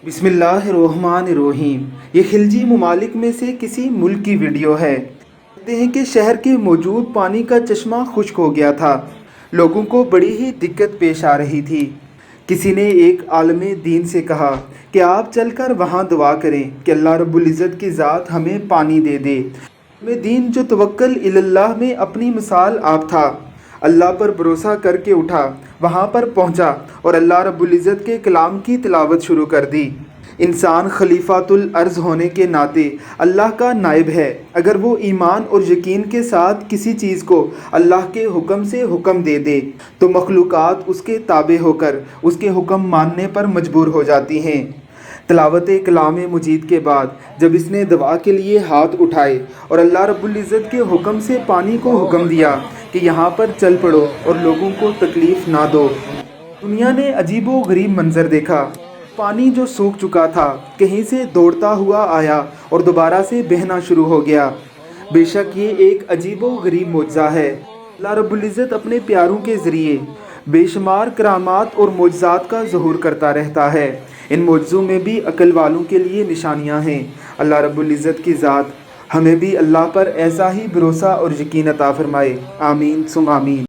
بسم اللہ الرحمن الرحیم۔ یہ خلجی ممالک میں سے کسی ملک کی ویڈیو ہے۔ کہتے ہیں کہ شہر کے موجود پانی کا چشمہ خشک ہو گیا تھا۔ لوگوں کو بڑی ہی دقت پیش آ رہی تھی۔ کسی نے ایک عالم دین سے کہا کہ آپ چل کر وہاں دعا کریں کہ اللہ رب العزت کی ذات ہمیں پانی دے دے۔ عالم دین جو توکل اللہ میں اپنی مثال آپ تھا، اللہ پر بھروسہ کر کے اٹھا، وہاں پر پہنچا اور اللہ رب العزت کے کلام کی تلاوت شروع کر دی۔ انسان خلیفۃ الارض ہونے کے ناطے اللہ کا نائب ہے۔ اگر وہ ایمان اور یقین کے ساتھ کسی چیز کو اللہ کے حکم سے حکم دے دے تو مخلوقات اس کے تابع ہو کر اس کے حکم ماننے پر مجبور ہو جاتی ہیں۔ تلاوت کلام مجید کے بعد جب اس نے دعا کے لیے ہاتھ اٹھائے اور اللہ رب العزت کے حکم سے پانی کو حکم دیا کہ یہاں پر چل پڑو اور لوگوں کو تکلیف نہ دو، دنیا نے عجیب و غریب منظر دیکھا۔ پانی جو سوکھ چکا تھا کہیں سے دوڑتا ہوا آیا اور دوبارہ سے بہنا شروع ہو گیا۔ بے شک یہ ایک عجیب و غریب معجزہ ہے۔ اللہ رب العزت اپنے پیاروں کے ذریعے بے شمار کرامات اور معجزات کا ظہور کرتا رہتا ہے۔ ان معجزوں میں بھی عقل والوں کے لیے نشانیاں ہیں۔ اللہ رب العزت کی ذات ہمیں بھی اللہ پر ایسا ہی بھروسہ اور یقین عطا فرمائے۔ آمین ثم آمین۔